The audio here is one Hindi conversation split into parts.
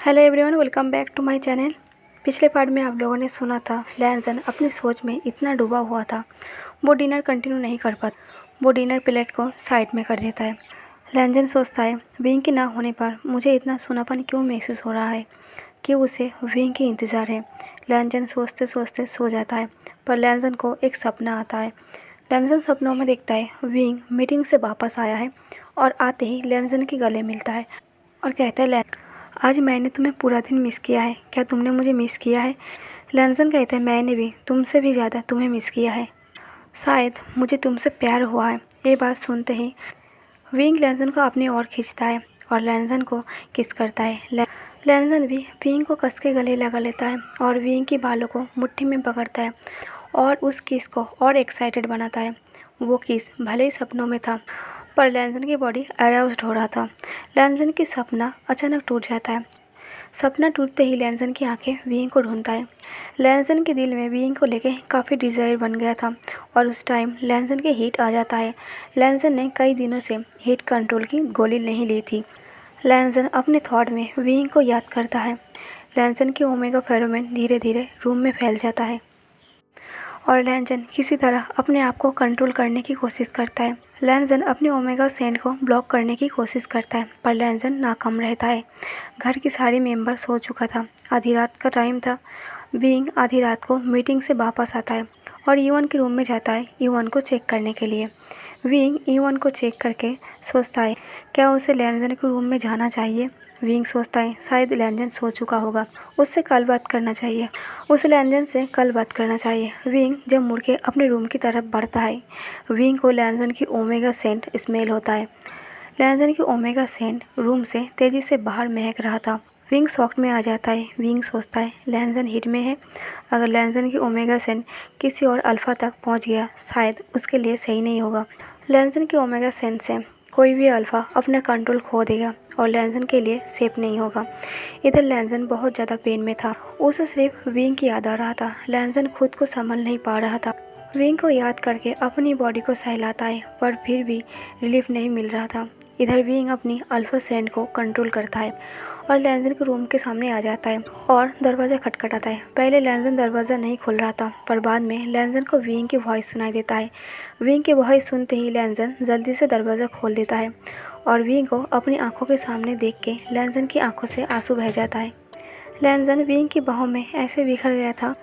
Hello everyone, welcome back to my channel. पिछले पार्ट में आप लोगों ने सुना था लैंजन अपनी सोच में इतना डूबा हुआ था, वो डिनर कंटिन्यू नहीं कर पाता। वो डिनर प्लेट को साइड में कर देता है। लैंजन सोचता है विंग के ना होने पर मुझे इतना सूनापन क्यों महसूस हो रहा है, कि उसे विंग की इंतज़ार है। लैंजन सोचते सोचते सो जाता है, पर लैंजन को एक सपना आता है। लैंजन सपनों में देखता है विंग मीटिंग से वापस आया है और आते ही लैंजन के गले मिलता है और कहता है आज मैंने तुम्हें पूरा दिन मिस किया है, क्या तुमने मुझे मिस किया है? लैंजन कहता है मैंने भी तुमसे भी ज़्यादा तुम्हें मिस किया है, शायद मुझे तुमसे प्यार हुआ है। ये बात सुनते ही विंग लैंजन को अपनी ओर खींचता है और लैंजन को किस करता है। लैंजन भी विंग को कस के गले लगा लेता है और विंग की बालों को मुट्ठी में पकड़ता है और उस किस को और एक्साइटेड बनाता है। वो किस भले ही सपनों में था, पर लैंजन की बॉडी अराउज्ड हो रहा था। लैंजन की सपना अचानक टूट जाता है। सपना टूटते ही लैंजन की आंखें विंग को ढूंढता है। लैंजन के दिल में विंग को लेके काफ़ी डिज़ायर बन गया था और उस टाइम लैंजन के हीट आ जाता है। लैंजन ने कई दिनों से हीट कंट्रोल की गोली नहीं ली थी। लैंजन अपने थॉट में विंग को याद करता है। लैंजन की ओमेगा फेरोमोन धीरे धीरे रूम में फैल जाता है और लैंजन किसी तरह अपने आप को कंट्रोल करने की कोशिश करता है। लैंजन अपने ओमेगा सेंट को ब्लॉक करने की कोशिश करता है, पर लैंजन नाकाम रहता है। घर की सारी मेंबर सो चुका था। आधी रात का टाइम था। विंग आधी रात को मीटिंग से वापस आता है और ईवन के रूम में जाता है ईवन को चेक करने के लिए। विंग ईवन को चेक करके सोचता है क्या उसे लैंजन के रूम में जाना चाहिए। विंग सोचता है शायद लैंजन सो चुका होगा, उससे कल बात करना चाहिए। उसे लैंजन से कल बात करना चाहिए। विंग जब मुड़ के अपने रूम की तरफ बढ़ता है, विंग को लैंजन की ओमेगा सेंट स्मेल होता है। लैंजन की ओमेगा सेंट रूम से तेज़ी से बाहर महक रहा था। विंग शॉक में आ जाता है। विंग सोचता है लैंजन हिट में है। अगर लैंजन की ओमेगा सेंट किसी और अल्फ़ा तक पहुंच गया, शायद उसके लिए सही नहीं होगा। लैंजन की ओमेगा सेंट से कोई भी अल्फ़ा अपना कंट्रोल खो देगा और लैंजन के लिए सेफ नहीं होगा। इधर लैंजन बहुत ज़्यादा पेन में था। उसे सिर्फ विंग की याद आ रहा था। लैंजन खुद को संभल नहीं पा रहा था। विंग को याद करके अपनी बॉडी को सहलाता है, पर फिर भी रिलीफ नहीं मिल रहा था। इधर विंग अपनी अल्फ़ा सेंट को कंट्रोल करता है और लैंजन के रूम के सामने आ जाता है और दरवाज़ा खटखटाता है। पहले लैंजन दरवाज़ा नहीं खोल रहा था, पर बाद में लैंजन को विंग की वॉइस सुनाई देता है। विंग की वॉइस सुनते ही लैंजन जल्दी से दरवाज़ा खोल देता है और विंग को अपनी आंखों के सामने देख के लैंजन की आंखों से आंसू बह जाता है। लैंजन विंग की बाहों में ऐसे बिखर गया था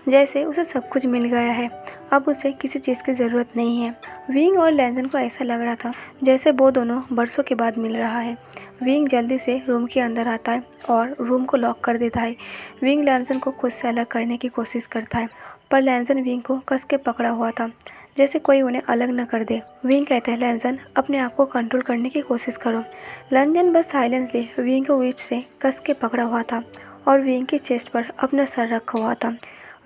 जैसे उसे सब कुछ मिल गया है। अब उसे किसी चीज़ की ज़रूरत नहीं है। विंग और लैंजन को ऐसा लग रहा था जैसे वो दोनों बरसों के बाद मिल रहा है। विंग जल्दी से रूम के अंदर आता है और रूम को लॉक कर देता है। विंग लैंजन को खुद से अलग करने की कोशिश करता है, पर लैंजन विंग को कस के पकड़ा हुआ था, जैसे कोई उन्हें अलग न कर दे। विंग कहता है लैंजन अपने आप को कंट्रोल करने की कोशिश करो। लैंजन बस साइलेंसली विंग को विच से कस के पकड़ा हुआ था और विंग की चेस्ट पर अपना सर रखा हुआ था।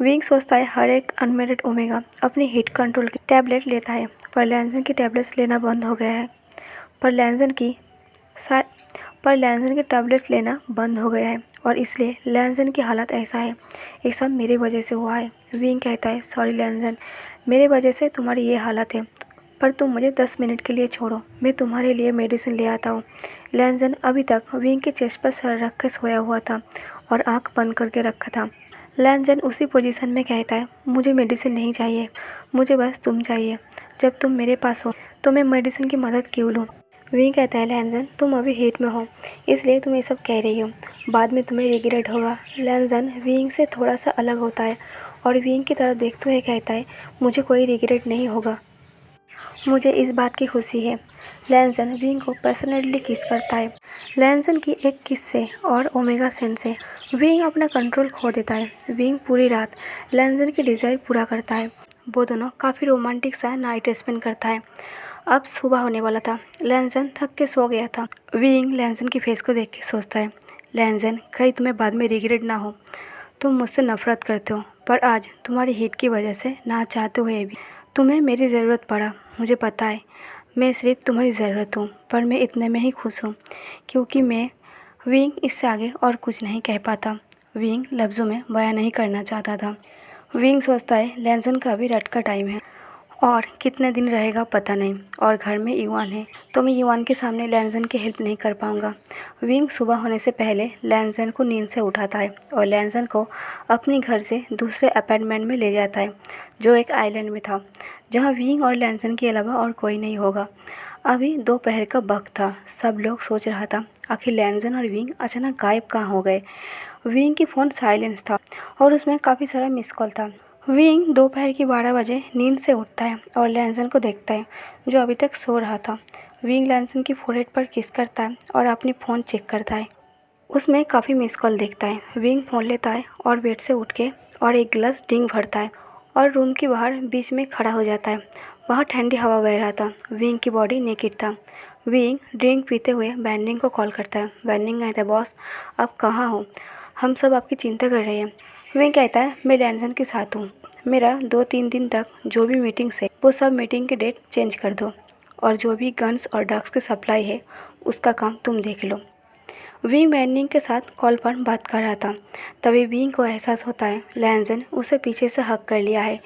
विंग सोचता है हर एक अनमेरिड ओमेगा अपनी हीट कंट्रोल की टैबलेट लेता है, पर लैंजन की टैबलेट्स लेना बंद हो गया है। पर लैंजन की टैबलेट्स लेना बंद हो गया है और इसलिए लैंजन की हालत ऐसा है। ये सब मेरी वजह से हुआ है। विंग कहता है सॉरी लैंजन, मेरी वजह से तुम्हारी ये हालत है, पर तुम मुझे 10 मिनट के लिए छोड़ो, मैं तुम्हारे लिए मेडिसिन ले आता हूँ। लैंजन अभी तक विंग के चेस्ट पर सर रख के सोया हुआ था और आँख बंद करके रखा था। लैंजन उसी पोजीशन में कहता है मुझे मेडिसिन नहीं चाहिए, मुझे बस तुम चाहिए। जब तुम मेरे पास हो तो मैं मेडिसिन की मदद क्यों लूँ। विंग कहता है लैंजन तुम अभी हीट में हो, इसलिए तुम ये सब कह रही हो, बाद में तुम्हें रिग्रेट होगा। लैंजन विंग से थोड़ा सा अलग होता है और विंग की तरफ देखते हुए कहता है मुझे कोई रिग्रेट नहीं होगा, मुझे इस बात की खुशी है। लैंजन विंग को पैशनेटली किस करता है। लैंजन की एक किस से और ओमेगा सेंट से विंग अपना कंट्रोल खो देता है। विंग पूरी रात लैंजन की डिज़ायर पूरा करता है। वो दोनों काफ़ी रोमांटिक सा नाइट स्पेंड करता है। अब सुबह होने वाला था। लैंजन थक के सो गया था। विंग लैंजन की फेस को देख के सोचता है लैंजन कहीं तुम्हें बाद में रिग्रेट ना हो, तुम मुझसे नफरत करते हो, पर आज तुम्हारी हीट की वजह से ना चाहते हुए भी तुम्हें मेरी ज़रूरत पड़ा। मुझे पता है मैं सिर्फ तुम्हारी ज़रूरत हूँ, पर मैं इतने में ही खुश हूँ क्योंकि मैं विंग इससे आगे और कुछ नहीं कह पाता। विंग लफ्ज़ों में बयां नहीं करना चाहता था। विंग सोचता है लैंजन का अभी रात का टाइम है और कितने दिन रहेगा पता नहीं, और घर में युवान है तो मैं युवान के सामने लैनजन की हेल्प नहीं कर पाऊँगा। विंग सुबह होने से पहले लैनजन को नींद से उठाता है और लैनजन को अपने घर से दूसरे अपार्टमेंट में ले जाता है, जो एक आइलैंड में था, जहाँ विंग और लैनजन के अलावा और कोई नहीं होगा। अभी दोपहर का वक्त था। सब लोग सोच रहा था आखिर लैनजन और विंग अचानक गायब कहाँ हो गए। विंग की फ़ोन साइलेंस था और उसमें काफ़ी सारा मिस कॉल था। विंग दोपहर की 12 बजे नींद से उठता है और लैनजन को देखता है, जो अभी तक सो रहा था। विंग लैनजन की फोrehead पर किस करता है और अपनी फ़ोन चेक करता है। उसमें काफ़ी मिस कॉल देखता है। विंग फ़ोन लेता है और बेड से उठ के और एक गिलास ड्रिंक भरता है और रूम के बाहर बीच में खड़ा हो जाता है। वहाँ ठंडी हवा बह रहा था। विंग की बॉडी नेकेड था। विंग ड्रिंक पीते हुए बैंडिंग को कॉल करता है। बैंडिंग कहता है, बॉस आप कहाँ हो, हम सब आपकी चिंता कर रहे हैं। विंग कहता है, मैं लैनजन के साथ हूँ। मेरा 2-3 दिन तक जो भी मीटिंग्स है वो सब मीटिंग के डेट चेंज कर दो, और जो भी गन्स और ड्रग्स की सप्लाई है उसका काम तुम देख लो। विंग बैंडिंग के साथ कॉल पर बात कर रहा था। तभी विंग को एहसास होता है लैनजन उसे पीछे से हक कर लिया है।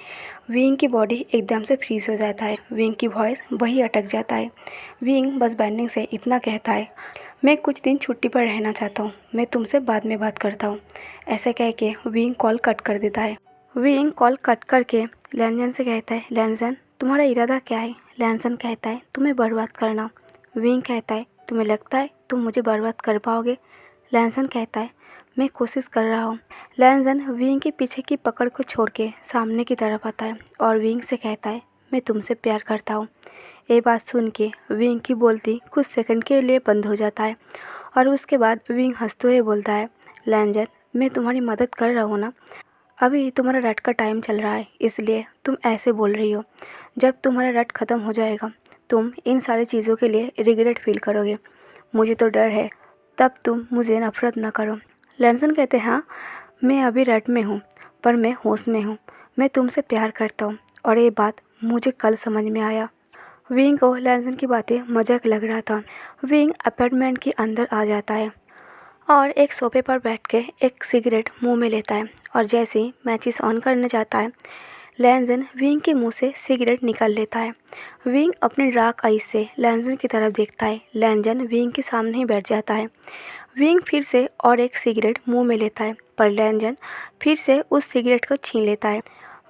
विंग की बॉडी एकदम से फ्रीज हो जाता है। विंग की वॉइस वही अटक जाता है। विंग बस बैंडिंग से इतना कहता है, मैं कुछ दिन छुट्टी पर रहना चाहता हूँ, मैं तुमसे बाद में बात करता हूँ। ऐसा कह के विंग कॉल कट कर देता है। विंग कॉल कट करके लैनजन से कहता है, लैनजन तुम्हारा इरादा क्या है? लैनजन कहता है, तुम्हें बर्बाद करना। विंग कहता है, तुम्हें लगता है तुम मुझे बर्बाद कर पाओगे? लैनजन कहता है, मैं कोशिश कर रहा हूँ। लैनजन विंग के पीछे की पकड़ को छोड़ के सामने की तरफ आता है और विंग से कहता है, मैं तुमसे प्यार करता हूँ। ये बात सुन के विंग की बोलती कुछ सेकंड के लिए बंद हो जाता है और उसके बाद विंग हंसते हुए बोलता है, लैनजन मैं तुम्हारी मदद कर रहा हूँ ना, अभी तुम्हारा रट का टाइम चल रहा है इसलिए तुम ऐसे बोल रही हो। जब तुम्हारा रट ख़त्म हो जाएगा तुम इन सारी चीज़ों के लिए रिग्रेट फील करोगे। मुझे तो डर है तब तुम मुझे नफ़रत ना करो। लैनजन कहते हैं, हाँ मैं अभी रट में हूँ पर मैं होश में हूँ। मैं तुमसे प्यार करता हूँ और ये बात मुझे कल समझ में आया। विंग को लैनजन की बातें मजाक लग रहा था। विंग अपार्टमेंट के अंदर आ जाता है और एक सोफे पर बैठ के एक सिगरेट मुंह में लेता है और जैसे ही मैचिस ऑन करने जाता है लैनजन विंग के मुंह से सिगरेट निकाल लेता है। विंग अपने डार्क आईज से लैनजन की तरफ देखता है। लैनजन विंग के सामने ही बैठ जाता है। विंग फिर से और एक सिगरेट मुंह में लेता है पर लैनजन फिर से उस सिगरेट को छीन लेता है।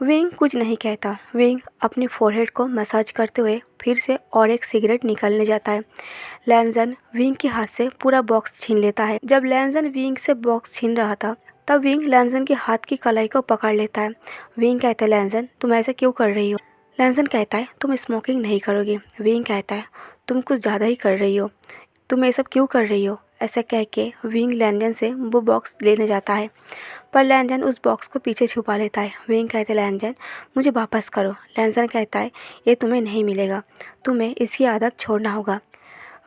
विंग कुछ नहीं कहता। विंग अपनी फोरहेड को मसाज करते हुए फिर से और एक सिगरेट निकालने जाता है। लैनजन विंग के हाथ से पूरा बॉक्स छीन लेता है। जब लैनजन विंग से बॉक्स छीन रहा था तब विंग लैनजन के हाथ की कलाई को पकड़ लेता है। विंग कहता है, लैनजन तुम ऐसा क्यों कर रही हो? लैनजन कहता है, तुम स्मोकिंग नहीं करोगे। विंग कहता है, तुम कुछ ज़्यादा ही कर रही हो, तुम ये सब क्यों कर रही हो? ऐसा कह के विंग लैनजन से वो बॉक्स लेने जाता है पर लैनजन उस बॉक्स को पीछे छुपा लेता है। विंग कहते, लैनजन मुझे वापस करो। लैनजन कहता है, ये तुम्हें नहीं मिलेगा, तुम्हें इसकी आदत छोड़ना होगा।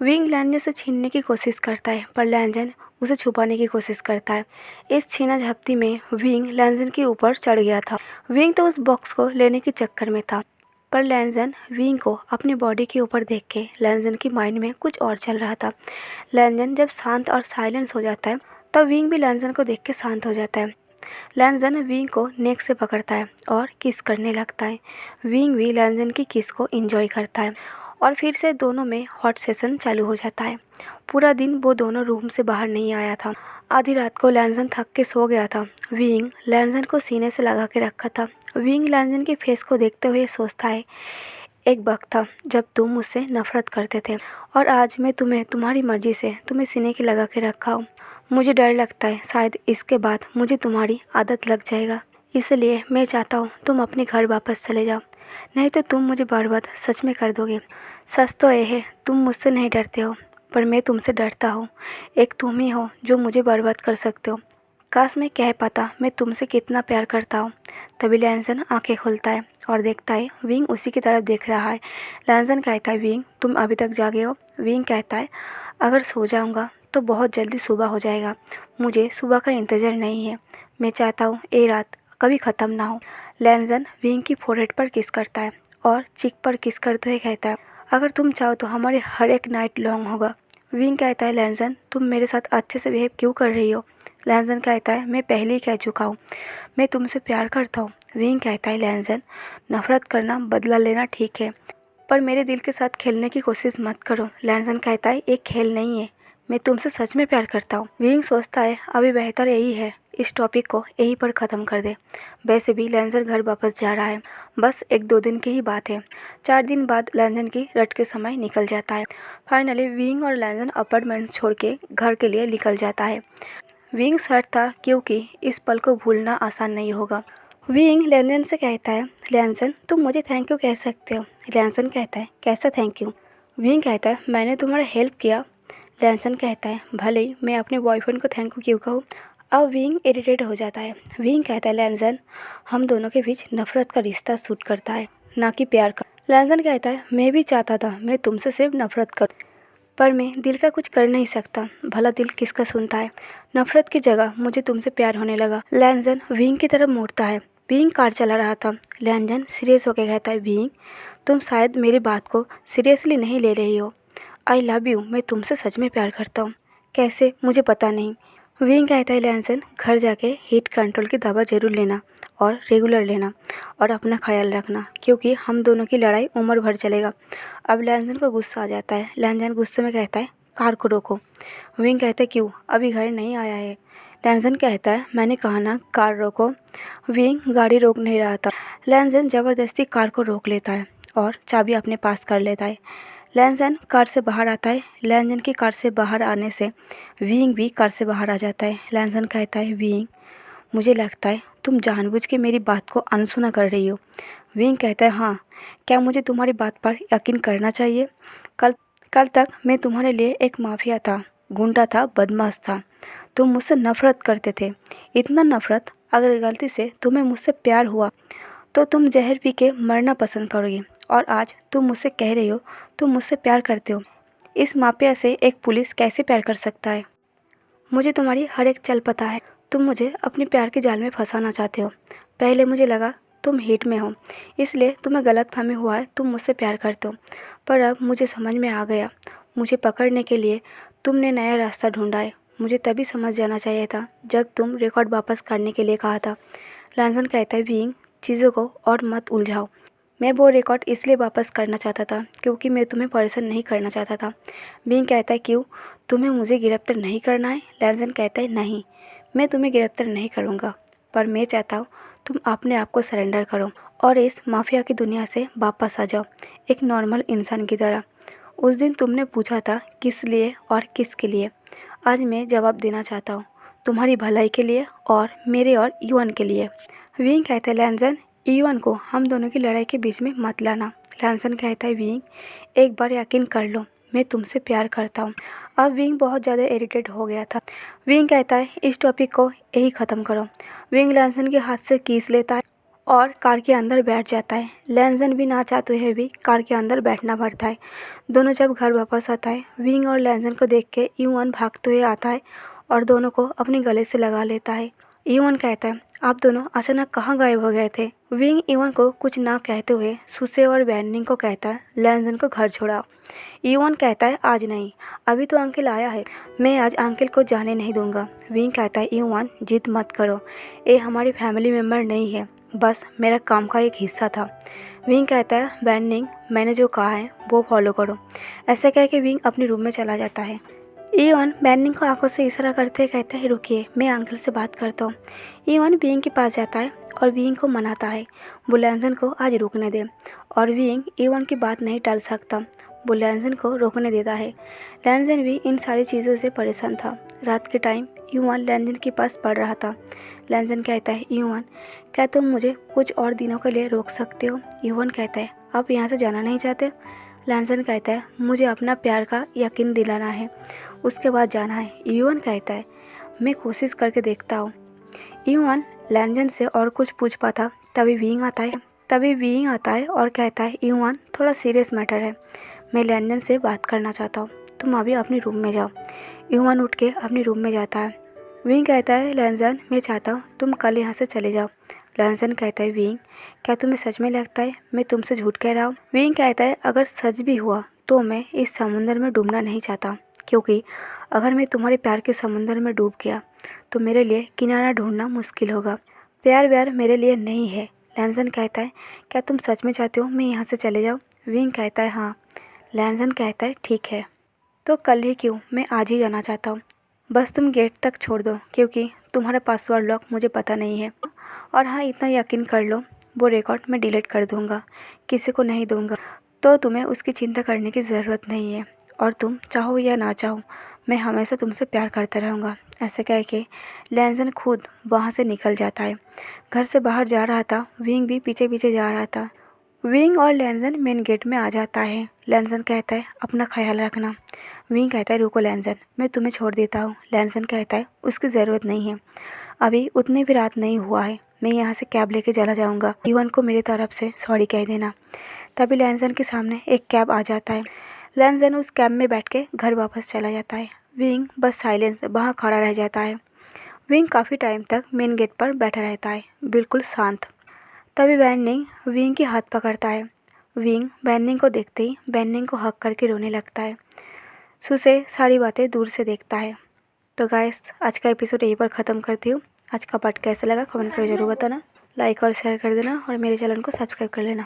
विंग लैनजन से छीनने की कोशिश करता है पर लैनजन उसे छुपाने की कोशिश करता है। इस छीना झपटी में विंग लैनजन के ऊपर चढ़ गया था। विंग तो उस बॉक्स को लेने के चक्कर में था पर लैनजन विंग को अपनी बॉडी के ऊपर देख के लैनजन की माइंड में कुछ और चल रहा था। लैनजन जब शांत और साइलेंस हो जाता है तब विंग भी लैनजन को देख के शांत हो जाता है। लैनजन विंग को नेक से पकड़ता है और किस करने लगता है। विंग भी लैनजन की किस को एंजॉय करता है और फिर से दोनों में हॉट सेशन चालू हो जाता है। पूरा दिन वो दोनों रूम से बाहर नहीं आया था। आधी रात को लैनजन थक के सो गया था। विंग लैनजन को सीने से लगा के रखा था। विंग लैनजन के फेस को देखते हुए सोचता है, एक वक्त था जब तुम मुझसे नफरत करते थे और आज मैं तुम्हें तुम्हारी मर्जी से तुम्हें सीने के लगा के रखा हूँ। मुझे डर लगता है शायद इसके बाद मुझे तुम्हारी आदत लग जाएगा, इसलिए मैं चाहता हूँ तुम अपने घर वापस चले जाओ, नहीं तो तुम मुझे बर्बाद सच में कर दोगे। सच तो यह है तुम मुझसे नहीं डरते हो पर मैं तुमसे डरता हूँ। एक तुम ही हो जो मुझे बर्बाद कर सकते हो। काश मैं कह पाता मैं तुमसे कितना प्यार करता हूँ। तभी लैनजन आंखें खोलता है और देखता है विंग उसी की तरफ देख रहा है। लैनजन कहता है, विंग तुम अभी तक जागे हो? विंग कहता है, अगर सो जाऊँगा तो बहुत जल्दी सुबह हो जाएगा, मुझे सुबह का इंतज़ार नहीं है। मैं चाहता हूँ ये रात कभी ख़त्म ना हो। लैनजन विंग की फोरहेड पर किस करता है और चिक पर किस करते हुए कहता है, अगर तुम चाहो तो हमारे हर एक नाइट लॉन्ग होगा। विंग कहता है, लैनजन तुम मेरे साथ अच्छे से बिहेव क्यों कर रही हो? लैंजन कहता है, मैं पहले ही कह चुका हूँ, मैं तुमसे प्यार करता हूँ। विंग कहता है, लैंजन, नफरत करना, बदला लेना ठीक है, पर मेरे दिल के साथ खेलने की कोशिश मत करो। लैंजन कहता है, एक खेल नहीं है, मैं तुमसे सच में प्यार करता हूँ। विंग सोचता है, अभी बेहतर यही है इस टॉपिक को यहीं पर ख़त्म कर दे। वैसे भी लैंजन घर वापस जा रहा है, बस 1-2 दिन की ही बात है। 4 दिन बाद लैंजन की रट के समय निकल जाता है। फाइनली विंग और लैंजन अपार्टमेंट छोड़ के घर के लिए निकल जाता है। विंग सैड था क्योंकि इस पल को भूलना आसान नहीं होगा। विंग लैंजन से कहता है, लैंजन तुम मुझे थैंक यू कह सकते हो। लैंजन कहता है, कैसा थैंक यू? विंग कहता है, मैंने तुम्हारा हेल्प किया। लैंजन कहता है, भले ही मैं अपने बॉयफ्रेंड को थैंक यू क्यों कहूँ। अब विंग इरिटेट हो जाता है। विंग कहता है, लैंजन हम दोनों के बीच नफरत का रिश्ता सूट करता है, ना कि प्यार का। लैंजन कहता है, मैं भी चाहता था मैं तुमसे सिर्फ नफरत कर, पर मैं दिल का कुछ कर नहीं सकता। भला दिल किसका सुनता है। नफरत की जगह मुझे तुमसे प्यार होने लगा। लैंजन विंग की तरफ मुड़ता है। विंग कार चला रहा था। लैंजन सीरियस होकर कहता है, विंग तुम शायद मेरी बात को सीरियसली नहीं ले रही हो। आई लव यू, मैं तुमसे सच में प्यार करता हूँ। कैसे, मुझे पता नहीं। विंग कहता है, लैंजन घर जाके हीट कंट्रोल की दवा ज़रूर लेना और रेगुलर लेना और अपना ख्याल रखना, क्योंकि हम दोनों की लड़ाई उम्र भर चलेगा। अब लैंजन को गुस्सा आ जाता है। लैंजन गुस्से में कहता है, कार को रोको। विंग कहता है, क्यों, अभी घर नहीं आया है। लैंजन कहता है, मैंने कहा ना कार रोको। विंग गाड़ी रोक नहीं रहा था। लैंजन ज़बरदस्ती कार को रोक लेता है और चाबी अपने पास कर लेता है। लैंजन कार से बाहर आता है। लैंजन की कार से बाहर आने से विंग भी कार से बाहर आ जाता है। लैंजन कहता है, विंग मुझे लगता है तुम जानबूझ के मेरी बात को अनसुना कर रही हो। विंग कहता है, हाँ, क्या मुझे तुम्हारी बात पर यकीन करना चाहिए? कल तक मैं तुम्हारे लिए एक माफिया था, गुंडा था, बदमाश था। तुम मुझसे नफरत करते थे, इतना नफरत, अगर गलती से तुम्हें मुझसे प्यार हुआ तो तुम जहर पी के मरना पसंद करोगे। और आज तुम मुझसे कह रही हो तुम मुझसे प्यार करते हो। इस माफिया से एक पुलिस कैसे प्यार कर सकता है? मुझे तुम्हारी हर एक चल पता है। तुम मुझे अपने प्यार के जाल में फंसाना चाहते हो। पहले मुझे लगा तुम हीट में हो, इसलिए तुम्हें गलतफहमी हुआ है, तुम मुझसे प्यार करते हो। पर अब मुझे समझ में आ गया, मुझे पकड़ने के लिए तुमने नया रास्ता ढूंढा है। मुझे तभी समझ जाना चाहिए था जब तुम रिकॉर्ड वापस करने के लिए कहा था। लैंजन कहता है, विंग चीज़ों को और मत उलझाओ। मैं वो रिकॉर्ड इसलिए वापस करना चाहता था क्योंकि मैं तुम्हें परेशान नहीं करना चाहता था। विंग कहता है, क्यों, तुम्हें मुझे गिरफ्तार नहीं करना है? लैंजन कहता है, नहीं, मैं तुम्हें गिरफ्तार नहीं करूँगा, पर मैं चाहता हूँ तुम अपने आप को सरेंडर करो और इस माफिया की दुनिया से वापस आ जाओ, एक नॉर्मल इंसान की तरह। उस दिन तुमने पूछा था किस लिए और किसके लिए। आज मैं जवाब देना चाहता हूँ, तुम्हारी भलाई के लिए और मेरे और यूएन के लिए। विंग कहता है, लैंजन यूएन को हम दोनों की लड़ाई के बीच में मत लाना। लैंजन कहता है, विंग एक बार यकीन कर लो, मैं तुमसे प्यार करता हूँ। अब विंग बहुत ज़्यादा इरिटेट हो गया था। विंग कहता है, इस टॉपिक को यही ख़त्म करो। विंग लैंजन के हाथ से किस लेता है और कार के अंदर बैठ जाता है। लैंजन भी ना चाहते हुए भी कार के अंदर बैठना पड़ता है। दोनों जब घर वापस आता है, विंग और लैंजन को देख के यूएन भागते हुए आता है और दोनों को अपने गले से लगा लेता है। यूएन कहता है, आप दोनों अचानक कहाँ गायब हो गए थे? विंग यूएन को कुछ ना कहते हुए सुसे और बैनिंग को कहता है, लैंजन को घर छोड़ाओ। यूएन कहता है, आज नहीं, अभी तो अंकल आया है, मैं आज अंकल को जाने नहीं दूंगा। विंग कहता है, यूएन जिद मत करो, ये हमारी फैमिली मेम्बर नहीं है, बस मेरा काम का एक हिस्सा था। विंग कहता है, बैनिंग मैंने जो कहा है वो फॉलो करो। ऐसा कह के विंग अपने रूम में चला जाता है। यूएन बैनिंग को आंखों से इशारा करते कहता है, रुकिए, मैं अंकल से बात करता हूँ। यूएन विंग के पास जाता है और विंग को मनाता है वो लैंजन को आज रुकने दे, और विंग यूएन की बात नहीं टाल सकता, वो लैंजन को रोकने देता है। लैंजन भी इन सारी चीज़ों से परेशान था। रात के टाइम यूएन लैंजन के पास पढ़ रहा था। लैंजन कहता है, यूएन क्या तुम मुझे कुछ और दिनों के लिए रोक सकते हो? यूएन कहता है, आप यहाँ से जाना नहीं चाहते? लैंजन कहता है, मुझे अपना प्यार का यकीन दिलाना है, उसके बाद जाना है। यूएन कहता है, मैं कोशिश करके देखता हूँ। यूएन लैंजन से और कुछ पूछ पाता तभी विंग आता है और कहता है, यूएन थोड़ा सीरियस मैटर है, मैं लैंजन से बात करना चाहता हूँ, तुम अभी अपने रूम में जाओ। यूएन उठ के अपने रूम में जाता है। विंग कहता है, लैंजन मैं चाहता हूँ तुम कल यहाँ से चले जाओ। लैंजन कहता है, विंग क्या तुम्हें सच में लगता है मैं तुमसे झूठ कह रहा हूँ? विंग कहता है, अगर सच भी हुआ तो मैं इस समुंदर में डूबना नहीं चाहता, क्योंकि अगर मैं तुम्हारे प्यार के समुंदर में डूब गया तो मेरे लिए किनारा ढूंढना मुश्किल होगा। प्यार व्यार मेरे लिए नहीं है। लैनजन कहता है, क्या तुम सच में चाहते हो मैं यहाँ से चले जाऊँ? विंग कहता है, हाँ। लैनजन कहता है, ठीक है, तो कल ही क्यों, मैं आज ही जाना चाहता हूँ। बस तुम गेट तक छोड़ दो, क्योंकि तुम्हारा पासवर्ड लॉक मुझे पता नहीं है। और हाँ, इतना यकीन कर लो, वो रिकॉर्ड मैं डिलीट कर दूँगा, किसी को नहीं दूँगा, तो तुम्हें उसकी चिंता करने की ज़रूरत नहीं है। और तुम चाहो या ना चाहो, मैं हमेशा तुमसे प्यार करता रहूँगा। ऐसे कह के लैनजन खुद वहाँ से निकल जाता है। घर से बाहर जा रहा था, विंग भी पीछे पीछे जा रहा था। विंग और लैनजन मेन गेट में आ जाता है। लैनजन कहता है, अपना ख्याल रखना। विंग कहता है, रुको लैनजन, मैं तुम्हें छोड़ देता हूँ। लैनजन कहता है, उसकी ज़रूरत नहीं है, अभी उतनी भी रात नहीं हुआ है, मैं यहाँ से कैब लेके चला जाऊँगा। युवन को मेरी तरफ से सॉरी कह देना। तभी लैनजन के सामने एक कैब आ जाता है। लैनजन उस कैब में बैठ के घर वापस चला जाता है। विंग बस साइलेंस वहाँ खड़ा रह जाता है। विंग काफ़ी टाइम तक मेन गेट पर बैठा रहता है, बिल्कुल शांत। तभी बैनिंग विंग की हाथ पकड़ता है। विंग बैनिंग को देखते ही बैनिंग को हक करके रोने लगता है। सुसे सारी बातें दूर से देखता है। तो गाइस, आज का एपिसोड यहीं पर ख़त्म करती हूँ। आज का पार्ट कैसा लगा कमेंट कर जरूर बताना, लाइक और शेयर कर देना और मेरे चैनल को सब्सक्राइब कर लेना।